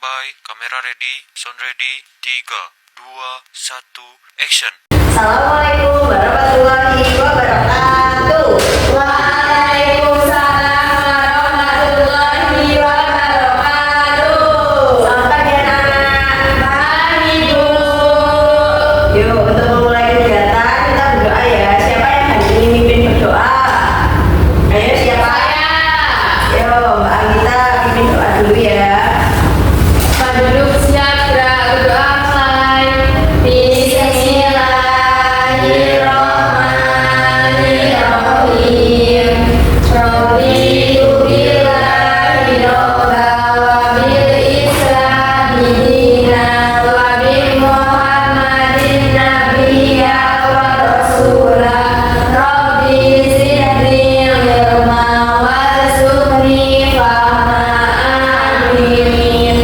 Standby, kamera ready, sound ready, 3, 2, 1, action. Assalamualaikum warahmatullahi wabarakatuh. Waalaikumsalam warahmatullahi wabarakatuh. Selamat pagi anak-anak. Pagi Bu. Yuk, untuk memulai kegiatan kita berdoa ya. Siapa yang hari ini mimpin berdoa? Ayo siapa? Yo, Mbak Anggita pimpin doa dulu ya. Duduk siap gerak berdoa mulai. Bismillahirrahmanirrahim. Raditu billahi robba wa bil islami dinan wa bi Muhammadin nabiyya wa rasula. Rabbi zidni ilma warzuqni fahma. Amin.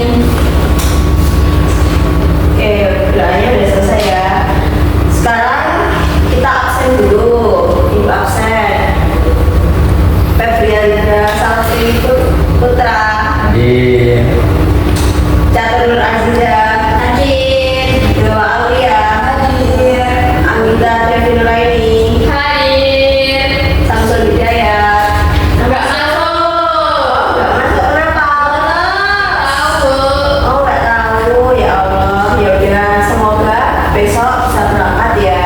Oke, doanya udah selesai ya. Sekarang kita absen dulu. Ibu absen. Febriandra Salsi Putra. Hadir. Catur Nur Aziza. Hadir. Dewa Aulia. Hadir. Anggita Devi Nuraini. Hadir. Samsul Hidayat. Enggak masuk. Gak masuk kenapa? Tahu. Oh, nggak tahu. Ya Allah. Ya udah, semoga besok bisa berangkat ya.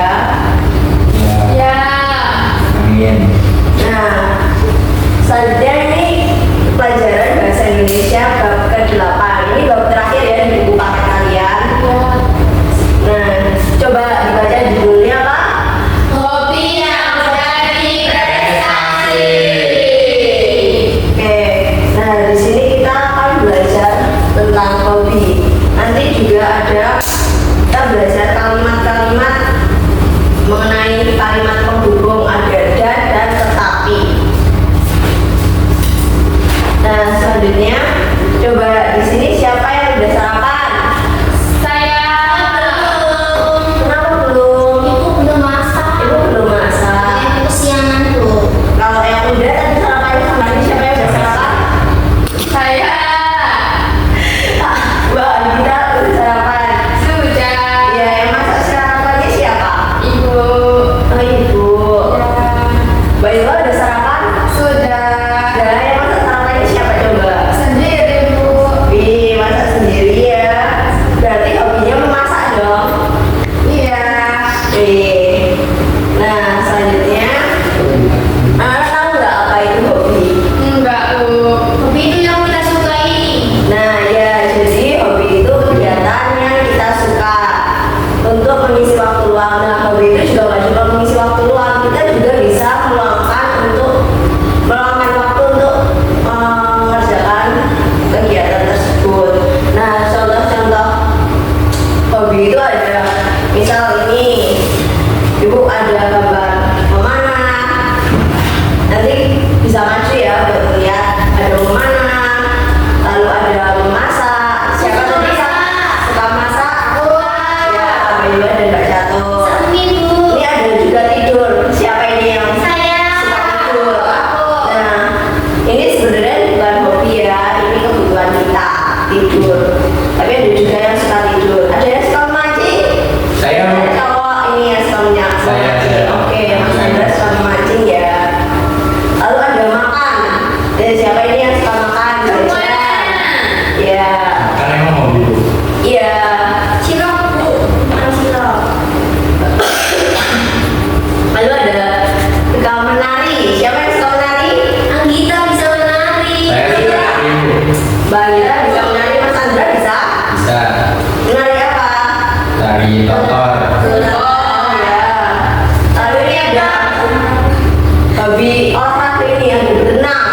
Ya. Ya. Amin. Nah, selanjutnya ini pelajaran bahasa Indonesia bab ke-8. Ini bab terakhir ya di buku paket kalian. Nah, coba dibaca judulnya apa? Hobi yang menjadi prestasi. Oke, nah di sini kita akan belajar tentang hobi. Nanti juga ada kita belajar kalimat-kalimat mengenai kalimat penghubung ada dan tetapi. Nah, selanjutnya coba di sini siapa yang udah sarapan? Saya belum. Kenapa belum? Ibu belum masak. Ibu belum masak. Saya kesiangan tuh. Kalau yang udah tadi sarapannya sama ini siapa yang udah sarapan? Saya Mbak Anggita udah sarapan. sudah. Ya, yang masak sarapannya siapa? Ibu. Oh, Ibu. Mbak Iwa udah sarapan? Sudah. Nah, yang masak sarapannya siapa coba? Sendiri Bu. Wih, masak sendiri ya. Berarti hobinya memasak dong. Iya. Wih. Nah, selanjutnya anak tahu nggak apa itu hobi? Enggak Bu. Hobi itu yang kita sukai. Nah, ya, jadi hobi itu kegiatan yang kita suka untuk mengisi waktu luang. Nah, hobi itu juga nggak cuma mengisi waktu luang, kita juga bisa meluangkan waktu untuk mengerjakan kegiatan tersebut. Nah, contoh-contoh hobi itu ada, misal ini, ibu ada gambar memanah, nanti bisa maju ya buat melihat ada memanah, lalu ada memasak. Siapa tuh bisa suka masak? Aku ya, Mbak Iwa dan Mbak Catur. Semi Bu. Ini ada juga tidur. Siapa ini yang Saya. suka tidur? Nah, ini sebenarnya bukan hobi ya, ini kebutuhan kita tidur. Tapi ada juga yang suka tidur. Ada yang suka memancing? Saya. Ada cowok ini yang suka memancing. Saya. Oke, Mas Andra suka memancing ya. Lalu ada makan. Dan siapa ini yang suka makan? Jajan. Ya, Karena emang hobi Bu. iya. Cilok Bu, makan cilok. Lalu ada suka menari. Siapa yang suka menari? Anggita bisa menari. Saya suka lari Bu. Mbak Anggita bisa menari, Mas Andra bisa? Bisa. Menari apa? Lari motor. Oh ya. Lalu ini ada hobi olahraga ini yang berenang.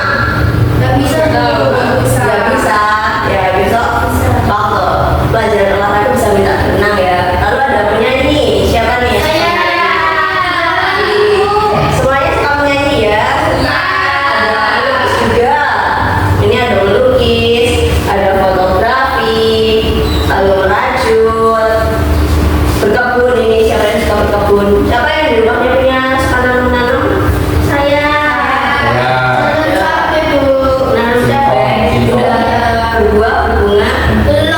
Enggak bisa Bu. Nggak bisa. Ya besok waktu pelajaran olahraga bisa minta berenang ya. Lalu ada penyanyi. Siapa nih? Saya. Semuanya suka menyanyi ya. Ada melukis juga. Ini ada melukis, ada fotografi, lalu merajut, berkebun. Ini siapa yang suka berkebun? Siapa yang di rumahnya punya suka nanam-nanam? Saya. Ya. Nanam cabai Bu. Nanam cabai. Singkong. Sudah berbuah, berbunga. Belum.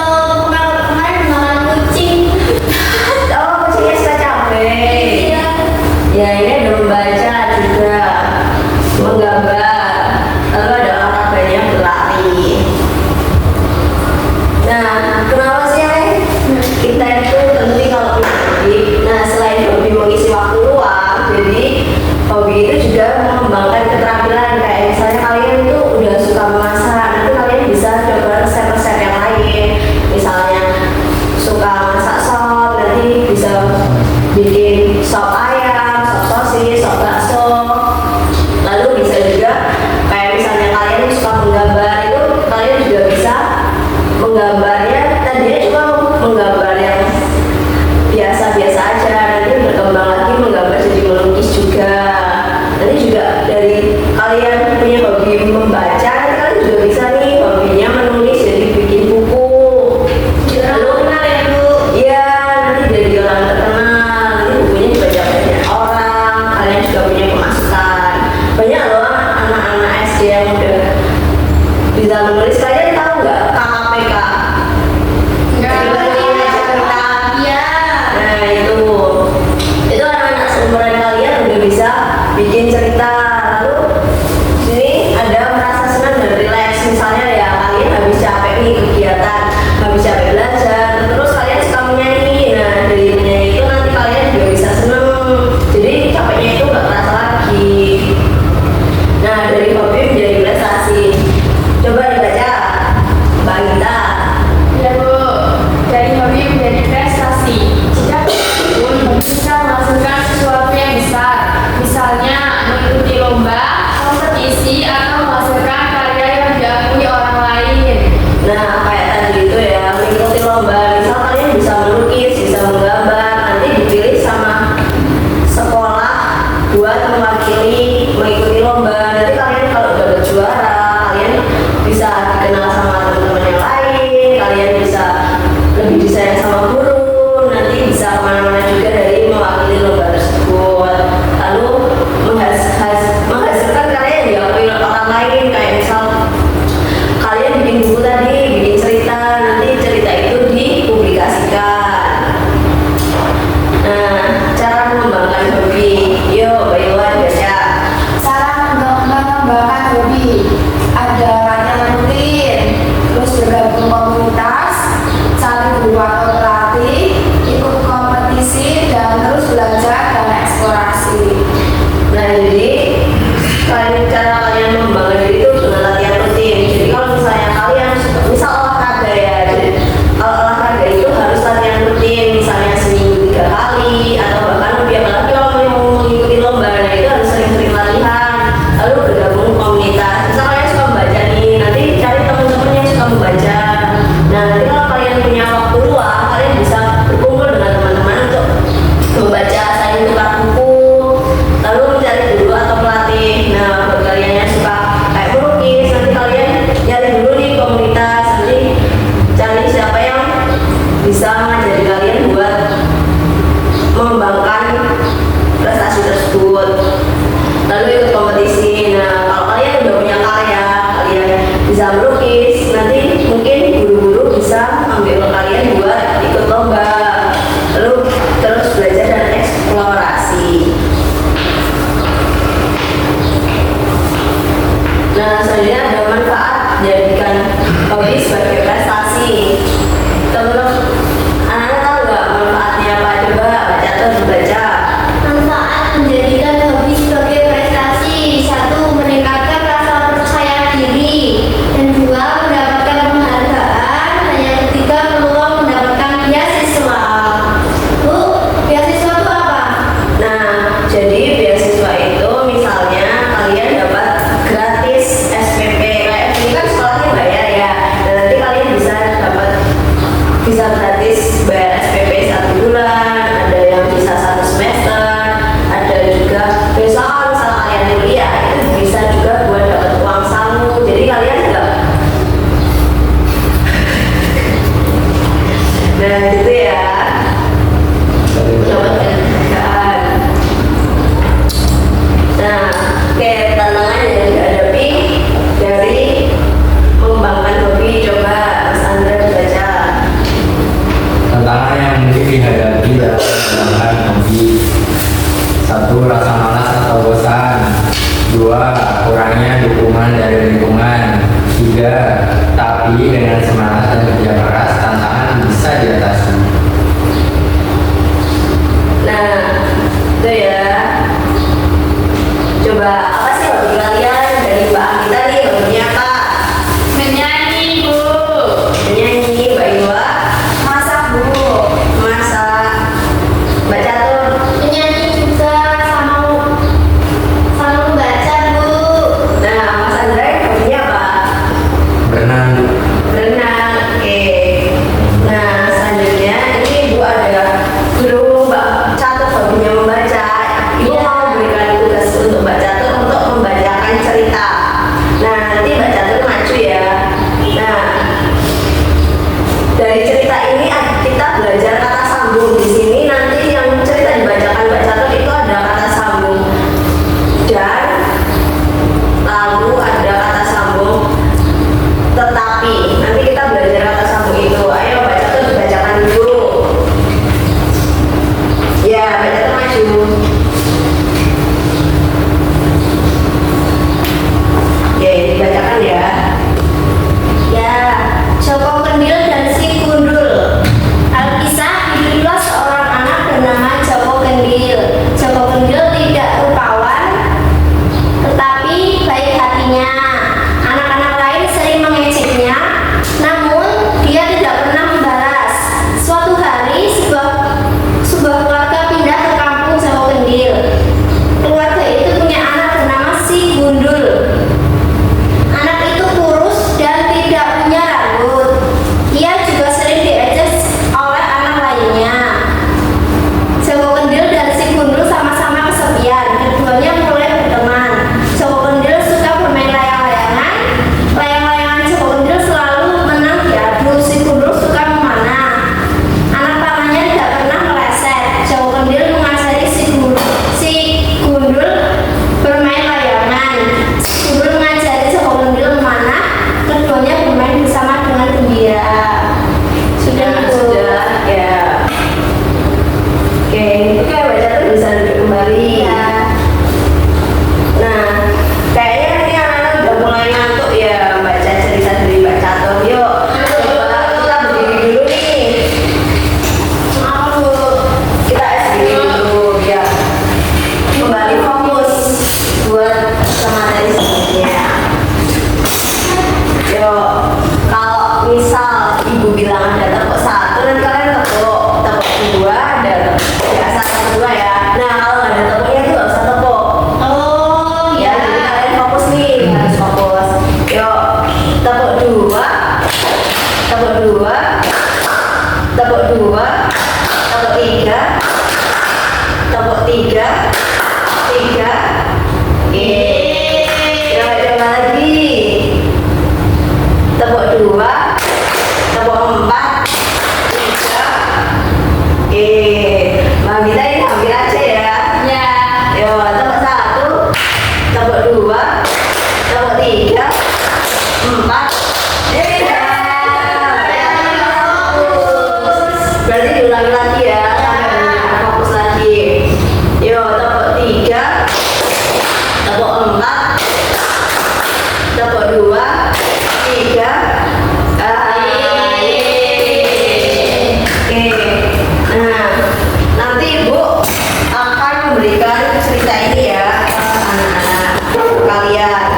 gitu ya, mengikuti lomba. Misal kalian bisa melukis, bisa menggambar, nanti dipilih sama sekolah buat mewakili mengikuti lomba. Nanti kalian kalau dapat juara, kalian bisa dikenal sama teman-teman yang lain, kalian bisa lebih disayang sama guru, nanti bisa kemana-mana juga dari mewakili lomba tersebut. Lalu menghasilkan karya yang diakui orang lain, kayak misal kalian bikin buku tadi, bikin cerita, nanti cerita itu dipublikasikan. Nah, cara mengembangkan hobi, yuk Mbak Iwan baca. Cara mengembangkan hobi ada latihan rutin, terus bergabung komunitas, cari guru atau pelatih, ikut kompetisi, dan terus belajar dan eksplorasi. Nah, jadi cara kalian mengembangkan diri itu dengan latihan rutin. Jadi kalau misalnya kalian misal olahraga ya, jadi kalau olahraga itu harus latihan rutin, misalnya seminggu 3 kali atau bahkan lebih, apalagi kalau mau mengikuti lomba, nah itu harus sering-sering latihan. Lalu bergabung komunitas. Misal kalian suka membaca nih, nanti cari teman-teman yang suka membaca. Nah, nanti kalau kalian punya waktu luang, kalian bisa berkumpul dengan teman-teman untuk membaca, saling tukar buku, lalu mencari guru atau pelatih. Nah, buat kalian yang suka kayak melukis, nanti kalian nyari dulu nih komunitas, nanti cari siapa yang bisa mengajari kalian buat mengembangkan prestasi tersebut. Lalu ikut kompetisi. Nah, kalau kalian udah punya karya, kalian bisa melukis, nanti mungkin guru-guru bisa ambil kalian buat ikut lomba. Lalu terus belajar dan eksplorasi. Nah, selanjutnya ada manfaat jadikan hobi sebagai prestasi. Teman-teman, anak-anak tahu nggak manfaatnya apa? Coba baca atau dibaca. Manfaat menjadikan hobi sebagai prestasi: 1. Meningkatkan rasa percaya diri, dan 2. Mendapatkan penghargaan, dan yang ketiga peluang mendapatkan beasiswa. Bu, beasiswa itu apa? Nah, jadi beasiswa itu misalnya kalian dapat gratis SPP, kayak ini kan sekolahnya bayar ya. Dan nanti kalian bisa gratis bayar SPP 1 bulan, ada yang bisa 1 semester, ada juga besok kalau misal kalian kuliah itu bisa juga buat dapat uang saku. Jadi kalian enggak. Nah, gitu ya. Dapat penghargaan. Nah, kayak tantangan yang dihadapi dari mengembangkan hobi, coba Mas Andra baca. Tantangan yang mungkin dihadapi dalam mengembangkan hobi: 1. Rasa malas atau bosan. 2. Kurangnya dukungan dari lingkungan. 3. Tapi dengan semangat dan kerja keras, tantangan bisa diatasi. Nah, itu ya. Coba apa sih hobi kalian? Dari Mbak Anita nih, hobinya apa? Menyanyi, Bu. Menyanyi. Mbak Iwa Masak, Bu. masak. Mbak Catur Menyanyi juga, sama membaca, Bu. Nah, Mas Andra hobinya apa? Berenang. Berenang. Oke. tepuk 2, tepuk 3, tepuk 3, 3. Coba lagi. Tepuk 2, tepuk 4, 3. Mbak Mita ini hampir aja ya. Ya. Yo, tepuk 1, tepuk 2, tepuk 3, 4. Berarti diulangi lagi ya, sampai fokus lagi. Yo, tepuk 3, tepuk 4, tepuk 2, 3. Oke. Nah, nanti Ibu akan memberikan cerita ini ya ke anak-anak kalian.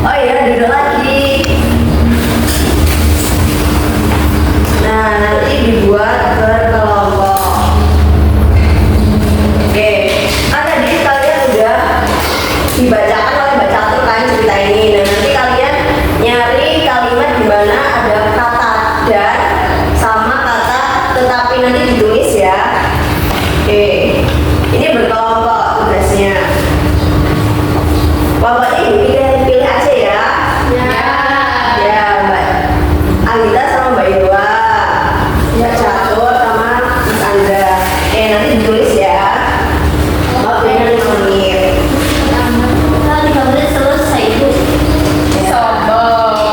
Oh iya, duduk lagi. Nah, nanti dibuat berkelompok. Oke, kan tadi kalian udah dibacakan oleh Mbak Catur kan cerita ini. Nah, nanti kalian nyari kalimat di mana ada kata dan sama kata tetapi nanti ditulis ya. Oke, ini berkelompok tugasnya. Pokoknya Ibu pilih aja ya. Ya, Mbak Anita sama Mbak Iwa, Mbak Catur sama Mas Andra. Nanti ditulis ya. Waktunya 5 menit. Kalau 5 menit selesai, Bu. Sombong.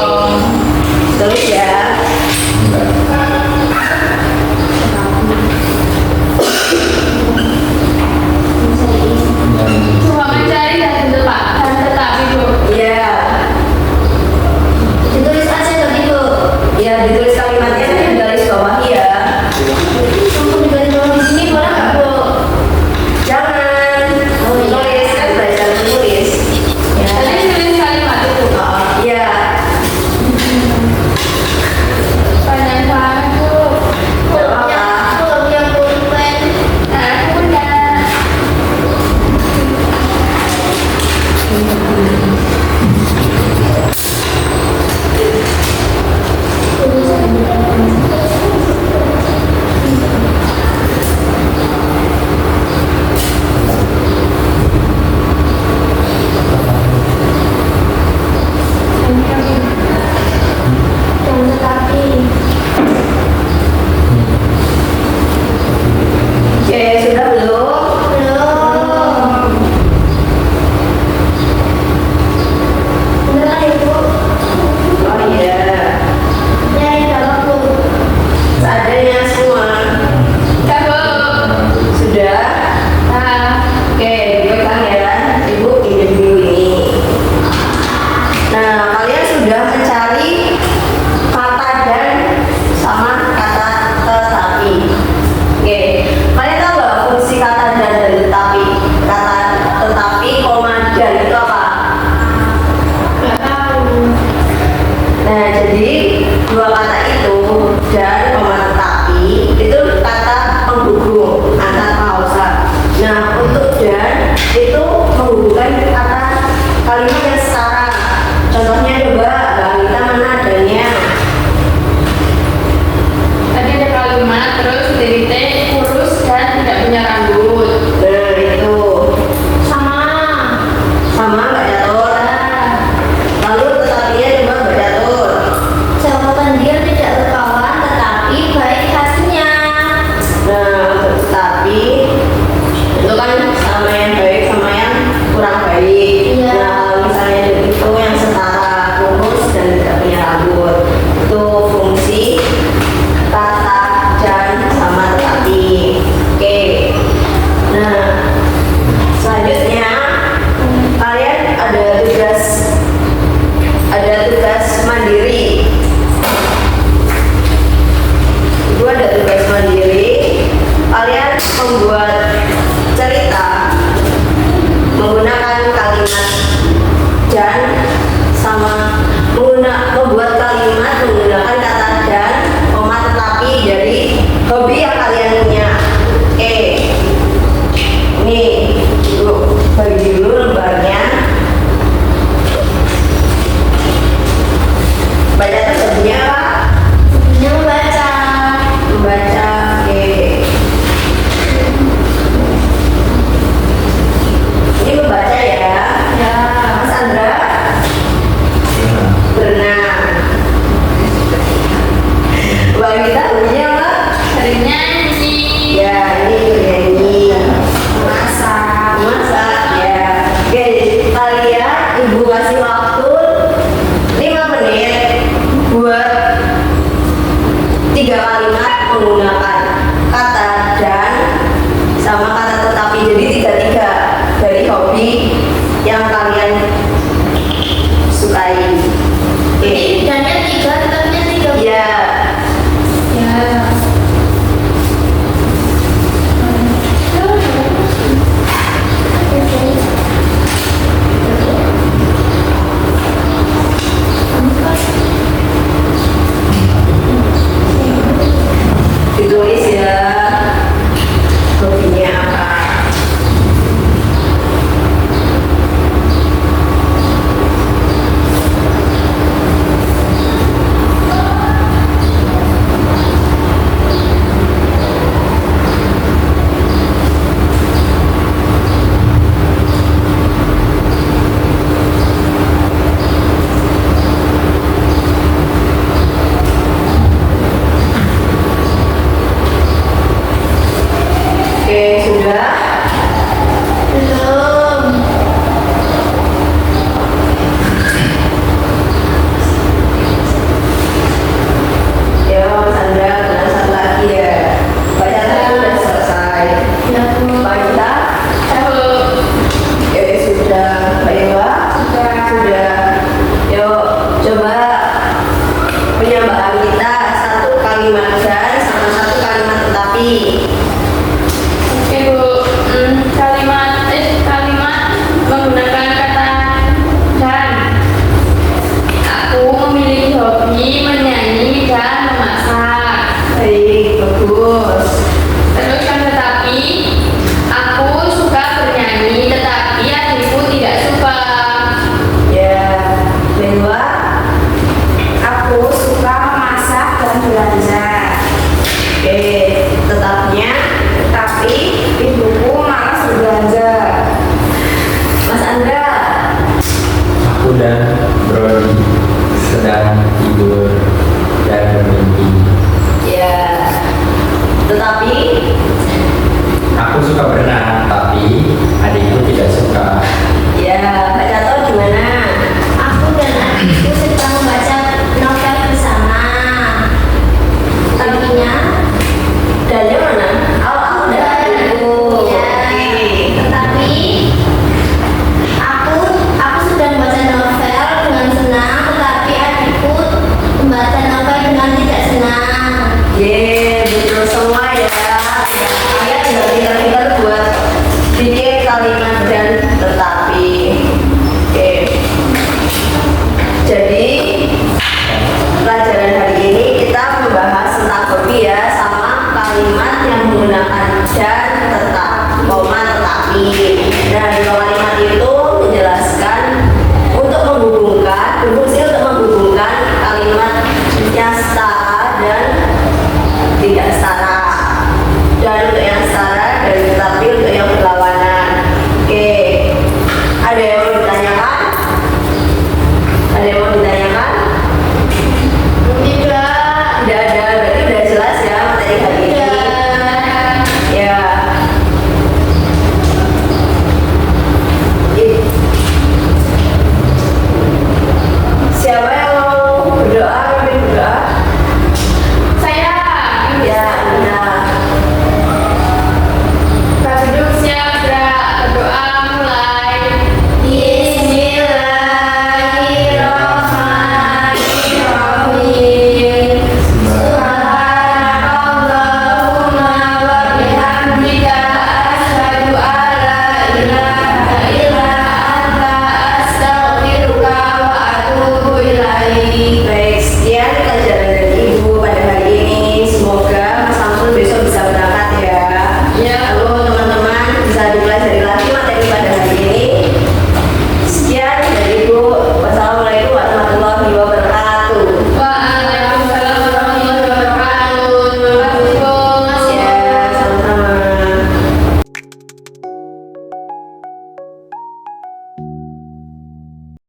Jadi dannya 3, tetapnya 3. Ya. Ya. Ditulis ya hobinya apa. Oke, sudah. Belum. Ya, Mas Andra, benar satu lagi ya. Bacaan sudah selesai. Ya, Bu. Pak Yuta? Ya, sudah. Pak Iwa? Sudah. Yuk, coba penyambaan kita satu kalimat dan sama satu kalimat tetapi. Oke Bu, kalimat menggunakan kata dan. Aku memiliki hobi menyanyi dan memasak. Baik, bagus. Terus kan tetapi, aku suka bernyanyi tetapi adikku tidak suka. Ya, Pak Iwa? Aku suka memasak dan belanja, Oke, tetapnya. tapi ibuku malas berbelanja. Mas Andra? Aku dan Brody sedang tidur dan bermimpi. Ya, tetapi Aku suka berenang, tapi adikku tidak suka. ya, Pak Cato gimana? Aku dan adikku sedang membaca novel bersama. Tapinya dalnya mana? Aku dan adikku. Ya. Oke. Tetapi aku sudah membaca novel dengan senang, tetapi adikku membaca novel dengan tidak senang. Ye, betul semua ya. Ya, tinggal pintar-pintar buat bikin kalimat dan tetapi. Oke. Jadi pelajaran hari ini kita membahas tentang hobi ya, sama kalimat yang menggunakan dan tetap, koma tetapi.